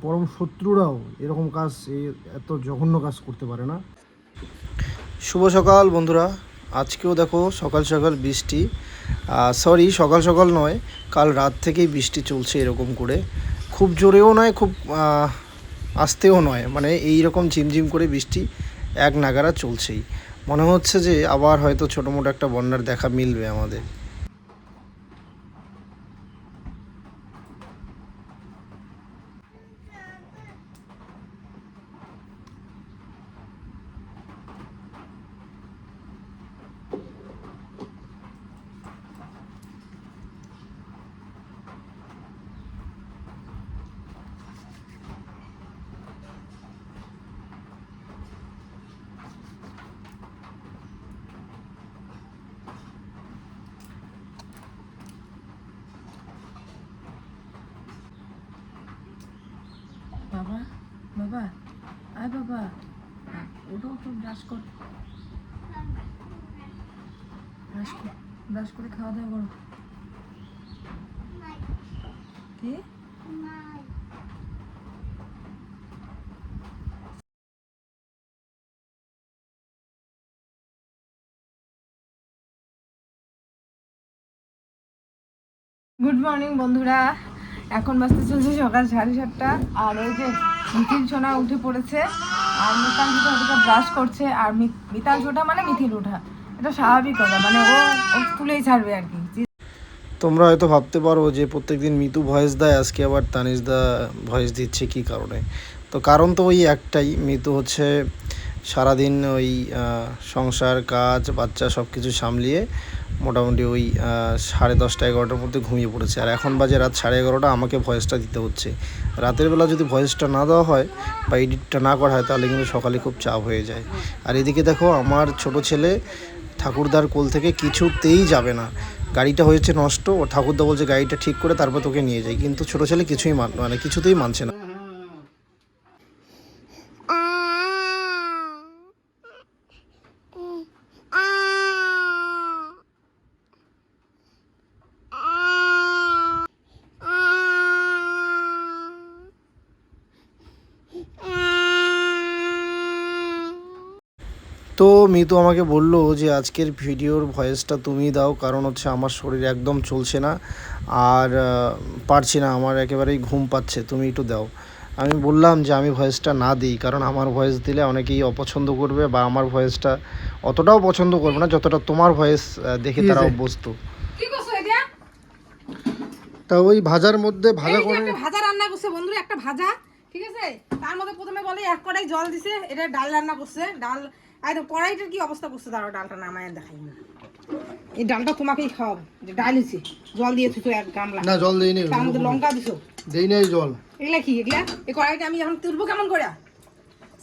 পরম শত্রুরাও এরকম কাজ, এত জঘন্য কাজ করতে পারে না। শুভ সকাল বন্ধুরা। আজকেও দেখো সকাল সকাল বৃষ্টি, সরি সকাল সকাল নয়, কাল রাত থেকেই বৃষ্টি চলছে এরকম করে। খুব জোরেও নয়, খুব আস্তেও নয়, মানে এই রকম ঝিমঝিম করে বৃষ্টি এক নাগাড়া চলছেই। মনে হচ্ছে যে আবার হয়তো ছোটো মোটো একটা বন্যার দেখা মিলবে আমাদের। বাবা বাবা আয় বাবা, ওঠো ওঠো, ব্রাশ কর, ব্রাশ করে খাওয়া দাওয়া করো। কি গুড মর্নিং বন্ধুরা, এখন বাজতে চলছে সকাল 7:30। আর এই যে মিথিল সোনা উঠে পড়েছে, আর মিতাল ছোটা ব্রাশ করছে। আর মিতাল ছোটা মানে মিথিল ওঠা, এটা স্বাভাবিক কথা, মানে ও তুলেই ছাড়বে আর কি। তোমরা হয়তো ভাবতে পারো যে প্রত্যেকদিন মিতু ভয়েস দেয়, আজকে আবার তানিশদা ভয়েস দিচ্ছে কি কারণে। তো কারণ তো ওই একটাই, মিতু হচ্ছে সারাদিন ওই সংসার কাজ বাচ্চা সব কিছু সামলিয়ে মোটামুটি ওই 10:30 11টার মধ্যে ঘুমিয়ে পড়েছে। আর এখন বাজে রাত 11:30, আমাকে ভয়েসটা দিতে হচ্ছে। রাতের বেলা যদি ভয়েসটা না দেওয়া হয় বা এডিটটা না করা হয় তাহলে কিন্তু সকালে খুব চাপ হয়ে যায়। আর এদিকে দেখো আমার ছোট ছেলে ঠাকুরদার কোল থেকে কিছুতেই যাবে না। গাড়িটা হয়েছে নষ্ট, ও ঠাকুরদা বলছে গাড়িটা ঠিক করে তারপর তোকে নিয়ে যাই, কিন্তু ছোটো ছেলে কিছুতেই মানছে না। তো মিতু আমাকে বললো যে আজকের ভিডিওর ভয়েসটা তুমি দাও, কারণ হচ্ছে আমার শরীর একদম চলছে না, আর পারছি না, আমার একেবারেই ঘুম পাচ্ছে, তুমি একটু দাও। আমি বললাম যে আমি ভয়েসটা না দিই, কারণ আমার ভয়েস দিলে অনেকেই অপছন্দ করবে, বা আমার ভয়েসটা অতটাও পছন্দ করবে না যতটা তোমার ভয়েস দেখে তারা অভ্যস্ত। তা ওই ভাজার মধ্যে ভাজা করে ভাজা রান্না করছে বন্ধুরা, একটা ভাজা, ঠিক আছে। তার মধ্যে প্রথমে বলে 1 কড়াই জল দিছে, এটা ডাল রান্না করছে। ডাল একদম কড়াইটার কি অবস্থা করছে, দাঁড়াও ডালটা নামায় দেখাই না। এই ডালটা তোমাকেই খাওয়াবো, যে ডাল হয়েছে, জল দিয়েছি তো 1 গামলা। না জল দেইনি, তার মধ্যে লঙ্কা দিছো, দেই নাই জল। এগুলা কি, এগুলা এই কড়াইটা আমি এখন তুলবো কেমন করে?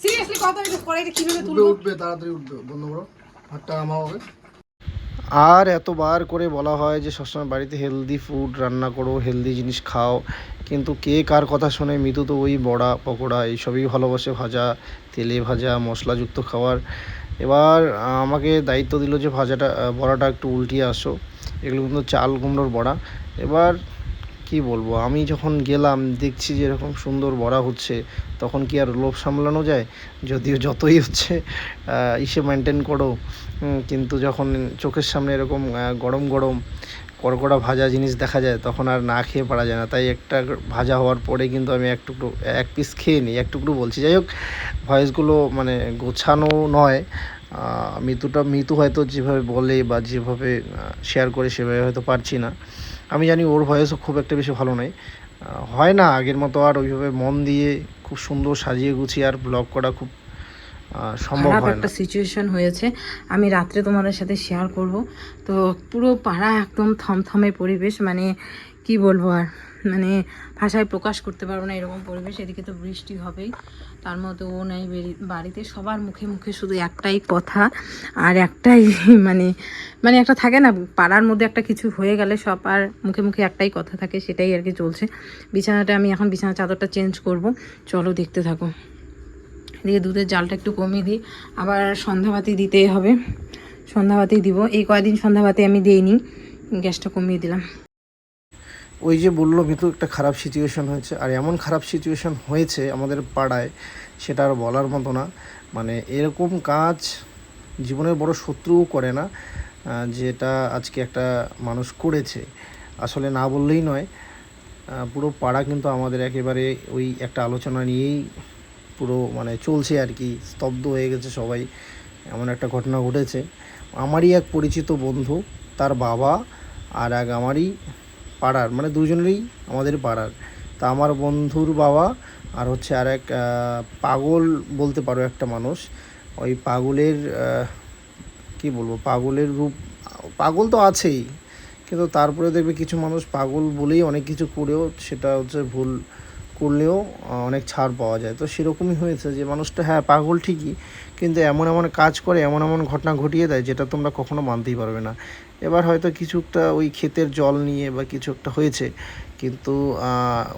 সিরিয়াসলি কত, এই কড়াইটা কিভাবে তুলবো? উঠবে তাড়াতাড়ি উঠবে, বন্ধ করো, ভাতটা নামাও হবে। আর এতবার করে বলা হয় যে সবসময় বাড়িতে হেলদি ফুড রান্না করো, হেলদি জিনিস খাও, কিন্তু কে কার কথা শোনে। মিতু তো ওই বড়া পকোড়া এইসবই ভালোবাসে, ভাজা, তেলে ভাজা মশলাযুক্ত খাওয়ার। এবার আমাকে দায়িত্ব দিল যে বড়াটা একটু উল্টিয়ে আসো। এগুলো কিন্তু চাল কুমড়োর বড়া। এবার কি বলবো, আমি যখন গেলাম দেখছি যে এরকম সুন্দর বড়া হচ্ছে, তখন কি আর লোভ সামলানো যায়? যদিও যতই হচ্ছে ইসে মেনটেন করো, কিন্তু যখন চোখের সামনে এরকম গরম গরম কড়কড়া ভাজা জিনিস দেখা যায় তখন আর না খেয়ে পারা যায় না। তাই একটা ভাজা হওয়ার পরে কিন্তু আমি এক পিস খেয়ে নিই, এক টুকরো বলছি। যাই হোক, ভয়েসগুলো মানে গোছানো নয়। মিতু হয়তো যেভাবে বলে বা যেভাবে শেয়ার করে সেভাবে হয়তো পারছি না। আমি জানি ওর ভয়েসও খুব একটা বেশি ভালো নয়, হয় না আগের মতো আর ওইভাবে মন দিয়ে খুব সুন্দর সাজিয়ে গুছিয়ে আর ব্লগ করা খুব সম্ভব হয় না। একটা সিচুয়েশন হয়েছে, আমি রাত্রে তোমাদের সাথে শেয়ার করব। তো পুরো পাড়া একদম থমথমে পরিবেশ, মানে কি বলবো আর, মানে ভাষায় প্রকাশ করতে পারবো না এরকম পরিবেশ। এদিকে তো বৃষ্টি হবেই, তার মধ্যে ও নাই বাড়িতে। সবার মুখে মুখে শুধু একটাই কথা, আর একটাই মানে মানে একটা থাকে না পাড়ার মধ্যে একটা কিছু হয়ে গেলে সবার মুখে মুখে একটাই কথা থাকে, সেটাই আর কি চলছে। আমি এখন বিছানার চাদরটা চেঞ্জ করব, চলো দেখতে থাকো। দিয়ে দুধের জালটা একটু কমিয়ে দিই, আবার সন্ধ্যাবাতি দিতেই হবে, সন্ধ্যাবাতি দিব। এই কয়দিন সন্ধ্যাবাতি আমি দিইনি, গ্যাসটা কমিয়ে দিলাম। ওই যে বললো মিতু একটা খারাপ সিচুয়েশন হয়েছে, আর এমন খারাপ সিচুয়েশন হয়েছে আমাদের পাড়ায় সেটা আর বলার মতো না। মানে এরকম কাজ জীবনের বড় শত্রুও করে না, যেটা আজকে একটা মানুষ করেছে। আসলে না বললেই নয়, পুরো পাড়া কিন্তু আমাদের একেবারে ওই একটা আলোচনা নিয়েই পুরো মানে চলছে আর কি, স্তব্ধ হয়ে গেছে সবাই। এমন একটা ঘটনা ঘটেছে। আমারই এক পরিচিত বন্ধু, তার বাবা আর এক আমারই পাড়ার, মানে দুজনেরই আমাদের পাড়ার। তা আমার বন্ধুর বাবা আর হচ্ছে আর এক পাগল বলতে পারো একটা মানুষ। ওই পাগলের কি বলবো, পাগলের রূপ, পাগল তো আছেই, কিন্তু তারপরে দেখবে কিছু মানুষ পাগল বলেই অনেক কিছু করেও সেটা হচ্ছে ভুল করলেও অনেক ছাড় পাওয়া যায়। তো সেরকমই হয়েছে যে মানুষটা হ্যাঁ পাগল ঠিকই, কিন্তু এমন এমন কাজ করে, এমন এমন ঘটনা ঘটিয়ে দেয় যেটা তোমরা কখনো মানতেই পারবে না। এবার হয়তো কিছু একটা ওই ক্ষেতের জল নিয়ে বা কিছু একটা হয়েছে, কিন্তু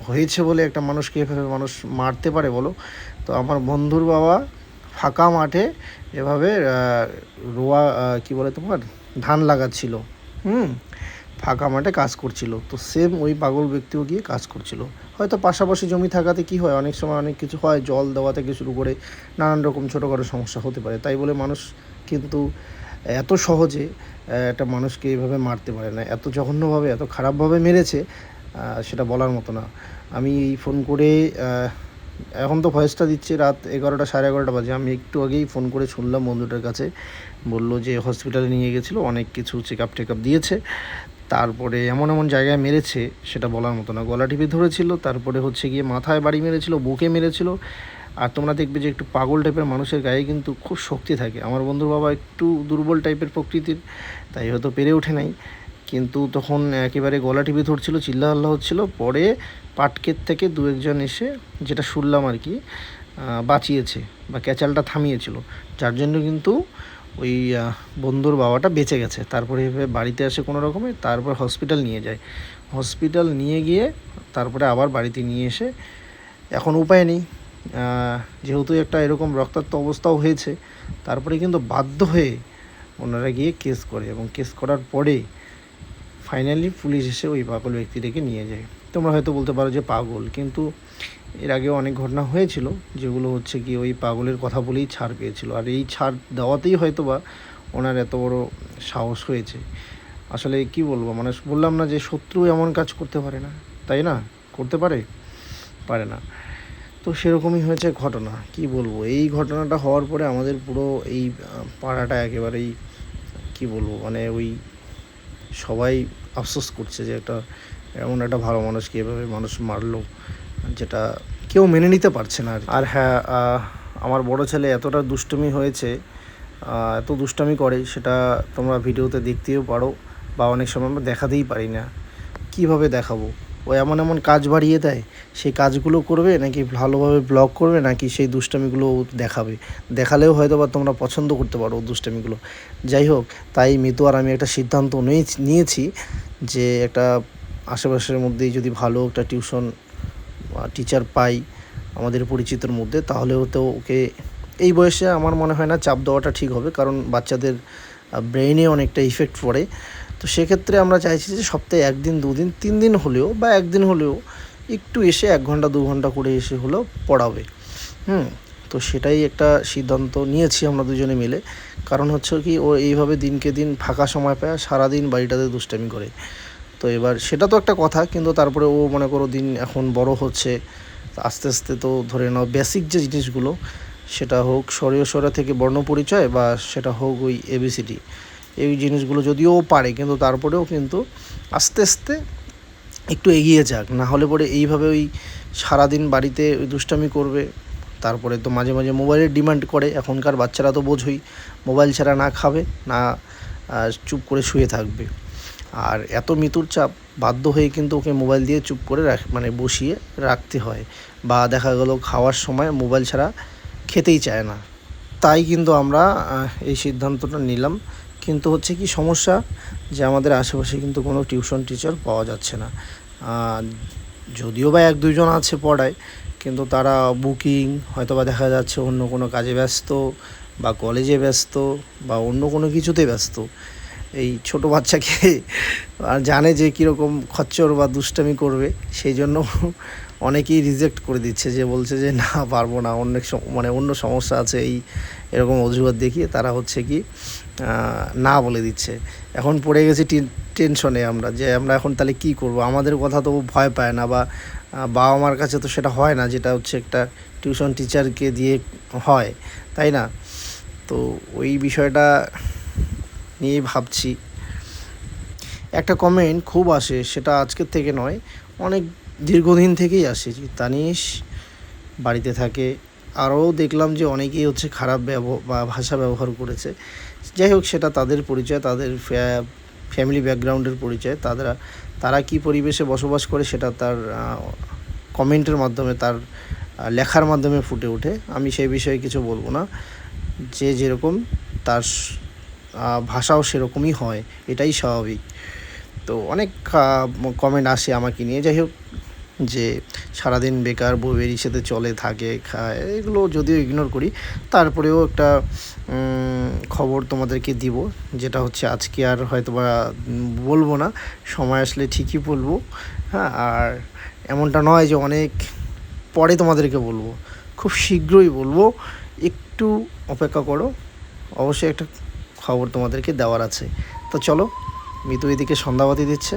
হয়েছে বলে একটা মানুষকে এভাবে মানুষ মারতে পারে বলো? তো আমার বন্ধুর বাবা ফাঁকা মাঠে এভাবে রোয়া কী বলে তোমার ধান লাগাচ্ছিল, ফাঁকা মাঠে কাজ করছিল। তো সেম ওই পাগল ব্যক্তিও গিয়ে কাজ করছিল। হয়তো পাশাপাশি জমি থাকাতে কি হয়, অনেক সময় অনেক কিছু হয়, জল দেওয়া থেকে শুরু করে নানান রকম ছোটোখাটো সমস্যা হতে পারে। তাই বলে মানুষ কিন্তু এত সহজে একটা মানুষকে এইভাবে মারতে পারে না। এত জঘন্যভাবে, এত খারাপভাবে মেরেছে, সেটা বলার মতো না। আমি ফোন করে এখন তো ভয়েসটা দিচ্ছি রাত 11টা, সাড়ে 11টা বাজে। আমি একটু আগেই ফোন করে শুনলাম বন্ধুটার কাছে, বললো যে হসপিটালে নিয়ে গেছিলো, অনেক কিছু চেক আপ দিয়েছে। তারপরে এমন এমন জায়গায় মেরেছে সেটা বলার মতো না। গলা টিপে ধরেছিল, তারপরে হচ্ছে গিয়ে মাথায় বাড়ি মেরেছিল, বুকে মেরেছিল। আর তোমরা দেখবে যে একটু পাগল টাইপের মানুষের গায়ে কিন্তু খুব শক্তি থাকে। আমার বন্ধুর বাবা একটু দুর্বল টাইপের প্রকৃতির, তাই হয়তো পেরে ওঠে নাই, কিন্তু তখন একেবারে গলা টিপে ধরছিল, চিল্লাহাল্লা হচ্ছিল। পরে পাটক্ষেত থেকে দু একজন এসে, যেটা শুনলাম আর কি, বাঁচিয়েছে বা ক্যাচালটা থামিয়েছিল, যার জন্য কিন্তু ওই বন্ধুর বাবাটা বেঁচে গেছে। তারপরে এভাবে বাড়িতে আসে কোনো রকমে, তারপর হসপিটাল নিয়ে যায়। হসপিটাল নিয়ে গিয়ে তারপরে আবার বাড়িতে নিয়ে এসে এখন উপায় নেই, যেহেতু একটা এরকম রক্তাক্ত অবস্থাও হয়েছে, তারপরে কিন্তু বাধ্য হয়ে ওনারা গিয়ে কেস করে, এবং কেস করার পরে ফাইনালি পুলিশ এসে ওই পাগল ব্যক্তিটাকে নিয়ে যায়। তোমরা হয়তো বলতে পারো যে পাগল, কিন্তু এর আগেও অনেক ঘটনা হয়েছিল যেগুলো হচ্ছে কি ওই পাগলের কথা বলেই ছাড় পেয়েছিল। আর এই ছাড় দেওয়াতেই হয়তো বা ওনার এত বড় সাহস হয়েছে। আসলে কি বলবো, মানে বললাম না যে শত্রু এমন কাজ করতে পারে না, তাই না? করতে পারে? পারে না। তো সেরকমই হয়েছে ঘটনা। কি বলবো, এই ঘটনাটা হওয়ার পরে আমাদের পুরো এই পাড়াটা একেবারেই কি বলবো, মানে ওই সবাই আফসোস করছে যে এমন একটা ভালো মানুষকে এভাবে মানুষ মারলো, যেটা কেউ মেনে নিতে পারছে না। আর হ্যাঁ, আমার বড় ছেলে এতটা দুষ্টুমি হয়েছে, এত দুষ্টামি করে, সেটা তোমরা ভিডিওতে দেখতেও পারো, বা অনেক সময় আমরা দেখাতেই পারি না। কিভাবে দেখাবো? ও এমন এমন কাজ বাড়িয়ে দেয়, সেই কাজগুলো করবে নাকি ভালোভাবে ব্লগ করবে, নাকি সেই দুষ্টামিগুলো দেখাবে। দেখালেও হয়তো বা তোমরা পছন্দ করতে পারো দুষ্টামিগুলো। যাই হোক, তাই মিতু আর আমি একটা সিদ্ধান্ত নিয়েছি যে একটা আশেপাশের মধ্যেই যদি ভালো একটা টিউশন টিচার পাই আমাদের পরিচিতর মধ্যে, তাহলে হয়তো ওকে এই বয়সে আমার মনে হয় না চাপ দেওয়াটা ঠিক হবে, কারণ বাচ্চাদের ব্রেইনে অনেকটা ইফেক্ট পড়ে। তো সেক্ষেত্রে আমরা চাইছি যে সপ্তাহে 1 দিন 2 দিন 3 দিন হলেও বা 1 দিন হলেও একটু এসে 1 ঘন্টা 2 ঘন্টা করে এসে হলেও পড়াবে। তো সেটাই একটা সিদ্ধান্ত নিয়েছি আমরা দুজনে মিলে। কারণ হচ্ছে কি, ও এইভাবে দিনকে দিন ফাঁকা সময় পায়, সারাদিন বাড়িটাতে দুষ্টামি করে। তো এবার সেটা তো একটা কথা, কিন্তু তারপরে ও মনে করো দিন এখন বড় হচ্ছে, আস্তে আস্তে তো ধরে নাও বেসিক যে জিনিসগুলো, সেটা হোক স্বরীয় স্বরা থেকে বর্ণ পরিচয়, বা সেটা হোক ওই ABCD, এই জিনিসগুলো যদিও ও পারে, কিন্তু তারপরেও কিন্তু আস্তে আস্তে একটু এগিয়ে যাক। না হলে পরে এইভাবে ওই সারাদিন বাড়িতে ওই দুষ্টামি করবে। তারপরে তো মাঝে মাঝে মোবাইলের ডিমান্ড করে। এখনকার বাচ্চারা তো বোঝোই, মোবাইল ছাড়া না খাবে না চুপ করে শুয়ে থাকবে। আর এত মৃত্যুর চাপ, বাধ্য হয়ে কিন্তু ওকে মোবাইল দিয়ে চুপ করে মানে বসিয়ে রাখতে হয়, বা দেখা গেল খাওয়ার সময় মোবাইল ছাড়া খেতেই চায় না। তাই কিন্তু আমরা এই সিদ্ধান্তটা নিলাম। কিন্তু হচ্ছে কি সমস্যা, যে আমাদের আশেপাশে কিন্তু কোনো টিউশন টিচার পাওয়া যাচ্ছে না। যদিও বা 1-2 জন আছে পড়ায়, কিন্তু তারা বুকিং, হয়তো বা দেখা যাচ্ছে অন্য কোনো কাজে ব্যস্ত, বা কলেজে ব্যস্ত, বা অন্য কোনো কিছুতে ব্যস্ত। এই ছোট বাচ্চাকে জানে যে কীরকম খচ্চর বা দুষ্টামি করবে, সেই জন্য অনেকেই রিজেক্ট করে দিচ্ছে, যে বলছে যে না পারবো না, অনেক মানে অন্য সমস্যা আছে, এই এরকম অজুহাত দেখিয়ে তারা হচ্ছে কি না বলে দিচ্ছে। এখন পড়ে গেছি টেনশনে আমরা, যে আমরা এখন তাহলে কি করব। আমাদের কথা তো ভয় পায় না, বা বাবা মার কাছে তো সেটা হয় না, যেটা হচ্ছে একটা টিউশন টিচারকে দিয়ে হয়, তাই না? তো ওই বিষয়টা নিয়েই ভাবছি। একটা কমেন্ট খুব আসে, সেটা আজকের থেকে নয়, অনেক দীর্ঘদিন থেকেই আসে, যে তানিশ বাড়িতে থাকে। আরও দেখলাম যে অনেকেই হচ্ছে খারাপ বা ভাষা ব্যবহার করেছে। যাই হোক, সেটা তাদের পরিচয়, তাদের ফ্যামিলি ব্যাকগ্রাউন্ডের পরিচয়, তারা কি পরিবেশে বসবাস করে সেটা তার কমেন্টের মাধ্যমে, তার লেখার মাধ্যমে ফুটে ওঠে। আমি সেই বিষয়ে কিছু বলবো না। যে যেরকম তার ভাষাও সেরকমই হয়, এটাই স্বাভাবিক। তো অনেক কমেন্ট আসে আমাকে নিয়ে। যাই হোক, যে সারাদিন বেকার বউয়ের সাথে চলে থাকে খায়, এগুলো যদিও ইগনোর করি, তারপরেও একটা খবর তোমাদেরকে দিব, যেটা হচ্ছে আজকে আর হয়তো বা বলবো না, সময় আসলে ঠিকই বলবো। হ্যাঁ, আর এমনটা নয় যে অনেক পরে তোমাদেরকে বলবো, খুব শীঘ্রই বলবো, একটু অপেক্ষা করো। অবশ্যই একটা খবর তোমাদেরকে দেওয়ার আছে। তো চলো, মিতু এদিকে সন্ধ্যাবাতি দিচ্ছে।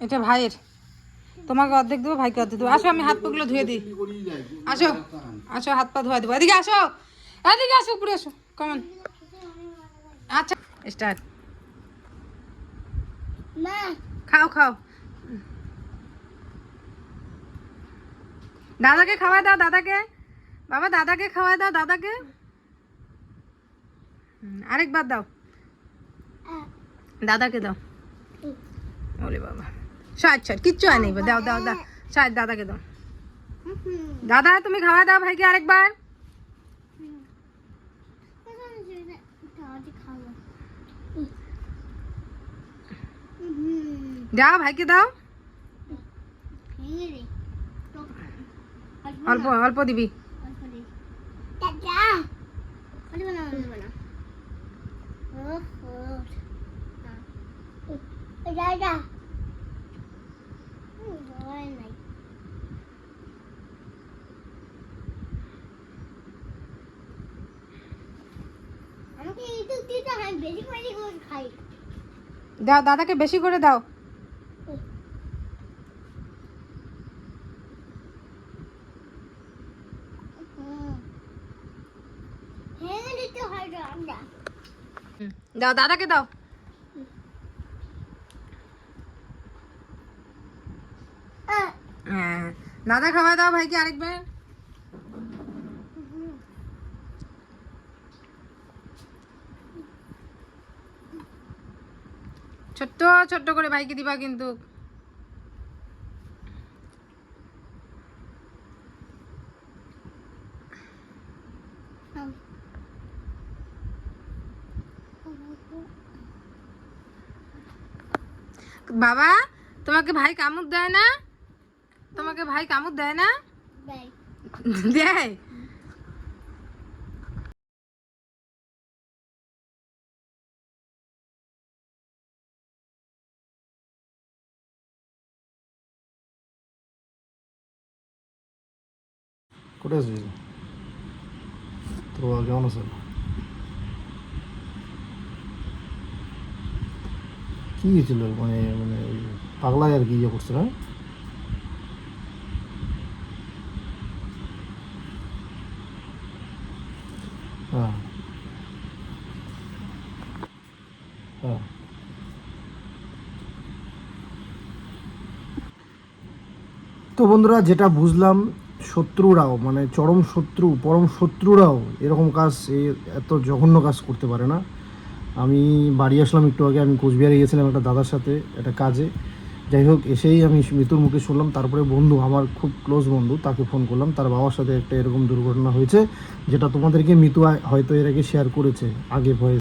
এটা ভাইয়ের, তোমাকে অর্ধেক দেবো, ভাইকে অর্ধেক দেবো। আসো, আমি হাত পাগুলো ধুয়ে দিই। আসো আসো, হাত পা ধোয়া দেবো। এদিকে আসো, এদিকে আসো, উপরে আসো, কমন। আচ্ছা, স্টার্ট। খাও খাও, দাদাকে খাওয়াই দাও, দাদাকে, বাবা দাদাকে খাওয়াই দাও, দাদাকে। আরেকবার দাও, দাদাকে দাও। ওরে বাবা, শায়দ শায়দ কিচ্ছু হয় নেই, দাও দাও দাও, শায়দ দাদাকে দাও। দাদা তুমি খাওয়া দাও ভাইকে আরেকবার। যাও ভাইকে দাও, অল্প অল্প দিবি। দাও, দাদাকে বেশি করে দাও। দাও, দাদাকে দাও। হ্যাঁ, দাদা খাওয়া দাও ভাইকে আরেকবার। ছোট্ট ছোট্ট করে ভাইকে দিবা কিন্তু। বাবা, তোমাকে ভাই কামড় দেয় না? তোমাকে ভাই কামড় দেয় না? দেয়। কোথায় আছিস তো? কেমন আছে? কি হয়েছিল? মানে মানে ওই পাগলায় আর কি ইয়ে করছে না? হ্যাঁ হ্যাঁ। তো বন্ধুরা, যেটা বুঝলাম, শত্রুরাও, মানে চরম শত্রু, পরম শত্রুরাও এরকম কাজ, এত জঘন্য কাজ করতে পারে না। আমি বাড়ি আসলাম একটু আগে, আমি কোচবিহারে গিয়েছিলাম একটা দাদার সাথে একটা কাজে। যাই হোক, এসেই আমি মিতুর মুখে শুনলাম, তারপরে বন্ধু, আমার খুব ক্লোজ বন্ধু, তাকে ফোন করলাম। তার বাবার সাথে একটা এরকম দুর্ঘটনা হয়েছে, যেটা তোমাদেরকে মিতু হয়তো এর আগে শেয়ার করেছে আগে ভয়েস।